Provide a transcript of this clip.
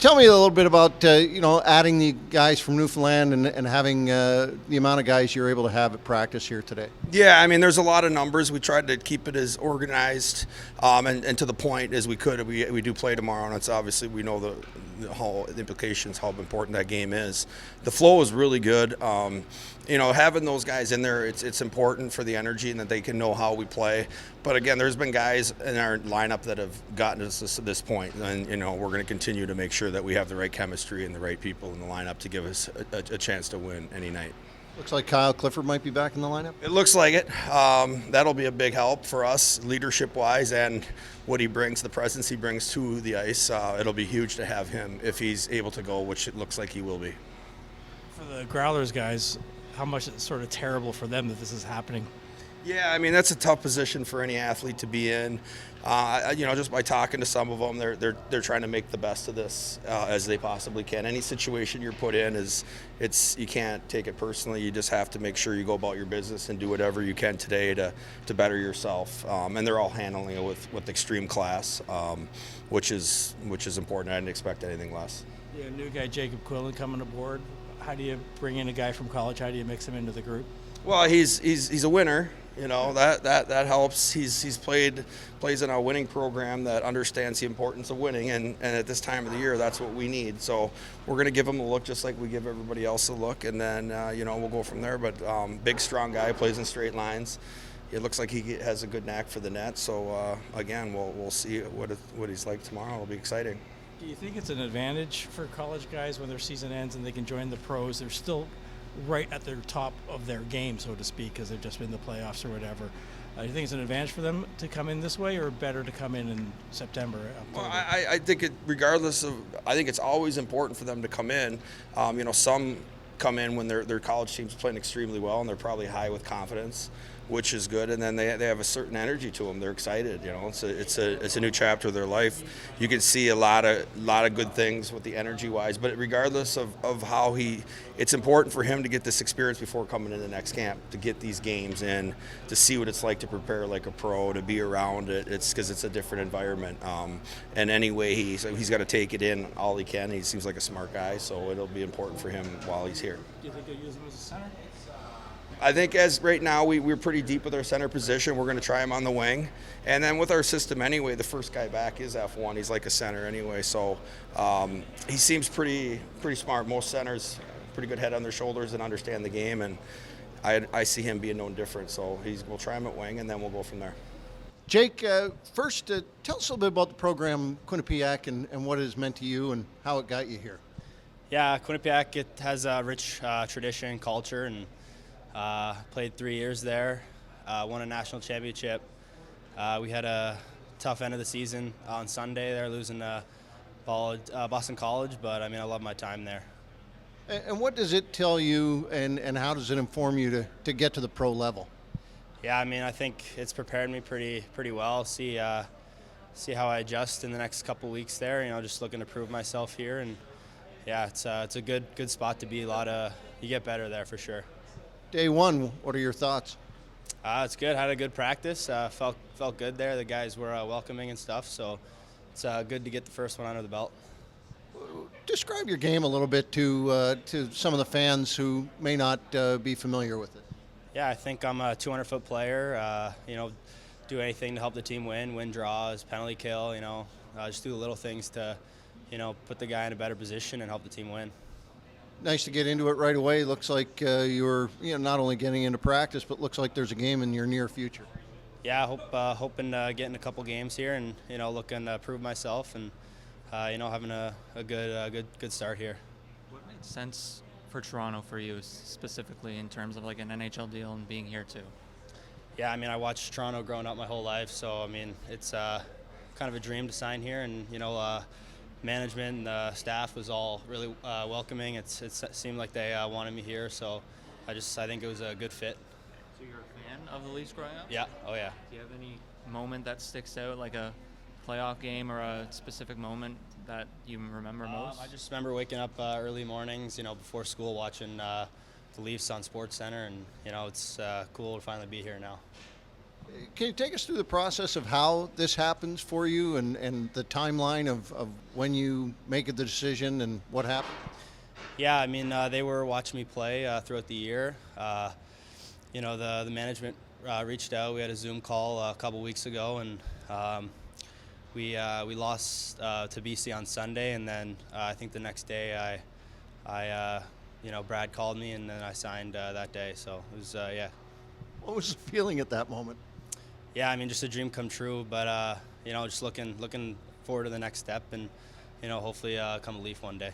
Tell me a little bit about adding the guys from Newfoundland and having the amount of guys you're able to have at practice here today. Yeah, I mean, there's a lot of numbers. We tried to keep it as organized and to the point as we could. We do play tomorrow, and it's obviously we know the implications, how important that game is. The flow is really good. Having those guys in there, it's important for the energy and that they can know how we play. But again, there's been guys in our lineup that have gotten us to this point, and we're going to continue to make sure that we have the right chemistry and the right people in the lineup to give us a chance to win any night. Looks like Kyle Clifford might be back in the lineup. It looks like it. That'll be a big help for us leadership-wise and what he brings, the presence he brings to the ice. It'll be huge to have him if he's able to go, which it looks like he will be. For the Growlers guys, how much it's sort of terrible for them that this is happening? Yeah, I mean, that's a tough position for any athlete to be in. Just by talking to some of them, they're trying to make the best of this as they possibly can. Any situation you're put in you can't take it personally. You just have to make sure you go about your business and do whatever you can today to better yourself. And they're all handling it with extreme class, which is important. I didn't expect anything less. Yeah, new guy Jacob Quillan coming aboard. How do you bring in a guy from college? How do you mix him into the group? Well, he's a winner. That helps. He's plays in a winning program that understands the importance of winning, and at this time of the year, that's what we need. So we're going to give him a look just like we give everybody else a look, and then we'll go from there. But big, strong guy, plays in straight lines. It looks like he has a good knack for the net. So again, we'll see what he's like tomorrow. It'll be exciting. Do you think it's an advantage for college guys when their season ends and they can join the pros? They're still right at their top of their game, so to speak, because they've just been in the playoffs or whatever. Do you think it's an advantage for them to come in this way, or better to come in September? Well, I think I think it's always important for them to come in. Some come in when their college team's playing extremely well and they're probably high with confidence, which is good, and then they have a certain energy to them. They're excited, It's a new chapter of their life. You can see a lot of good things with the energy-wise, but regardless of how it's important for him to get this experience before coming into the next camp, to get these games in, to see what it's like to prepare like a pro, to be around it. It's because it's a different environment. And anyway, he's got to take it in all he can. He seems like a smart guy, so it'll be important for him while he's here. Do you think they'll use him as a center? I think as right now we're pretty deep with our center position. We're going to try him on the wing, and then with our system anyway, the first guy back is F1. He's like a center anyway, so he seems pretty smart. Most centers pretty good head on their shoulders and understand the game, and I see him being no different. So we'll try him at wing, and then we'll go from there. Jake, first tell us a little bit about the program Quinnipiac and what it has meant to you and how it got you here. Yeah, Quinnipiac, it has a rich tradition, culture, and played 3 years there, won a national championship. We had a tough end of the season on Sunday there, losing to Boston College, but I love my time there. And what does it tell you, and how does it inform you to get to the pro level? Yeah, I think it's prepared me pretty well. See how I adjust in the next couple weeks there. Just looking to prove myself here, and yeah, it's a good spot to be. You get better there for sure. Day one, what are your thoughts? It's good. Had a good practice. Felt good there. The guys were welcoming and stuff, so it's good to get the first one under the belt. Describe your game a little bit to some of the fans who may not be familiar with it. Yeah, I think I'm a 200-foot player. Do anything to help the team win draws, penalty kill. Just do the little things to, put the guy in a better position and help the team win. Nice to get into it right away. Looks like you're not only getting into practice, but looks like there's a game in your near future. Yeah, hoping to get in a couple games here, and looking to prove myself, and having a good start here. What made sense for Toronto for you specifically in terms of like an NHL deal and being here too? Yeah, I watched Toronto growing up my whole life, so it's kind of a dream to sign here, and management and the staff was all really welcoming. It seemed like they wanted me here, so I think it was a good fit. So you're a fan of the Leafs growing up? Yeah. Oh yeah. Do you have any moment that sticks out, like a playoff game or a specific moment that you remember most? I just remember waking up early mornings, before school, watching the Leafs on SportsCenter, and it's cool to finally be here now. Can you take us through the process of how this happens for you and the timeline of when you make the decision and what happened? Yeah, I mean, they were watching me play throughout the year. The management reached out. We had a Zoom call a couple weeks ago, and we lost to BC on Sunday, and then I think the next day Brad called me, and then I signed that day. So it was yeah. What was the feeling at that moment? Yeah, I mean, just a dream come true, but just looking forward to the next step, and hopefully come a Leaf one day.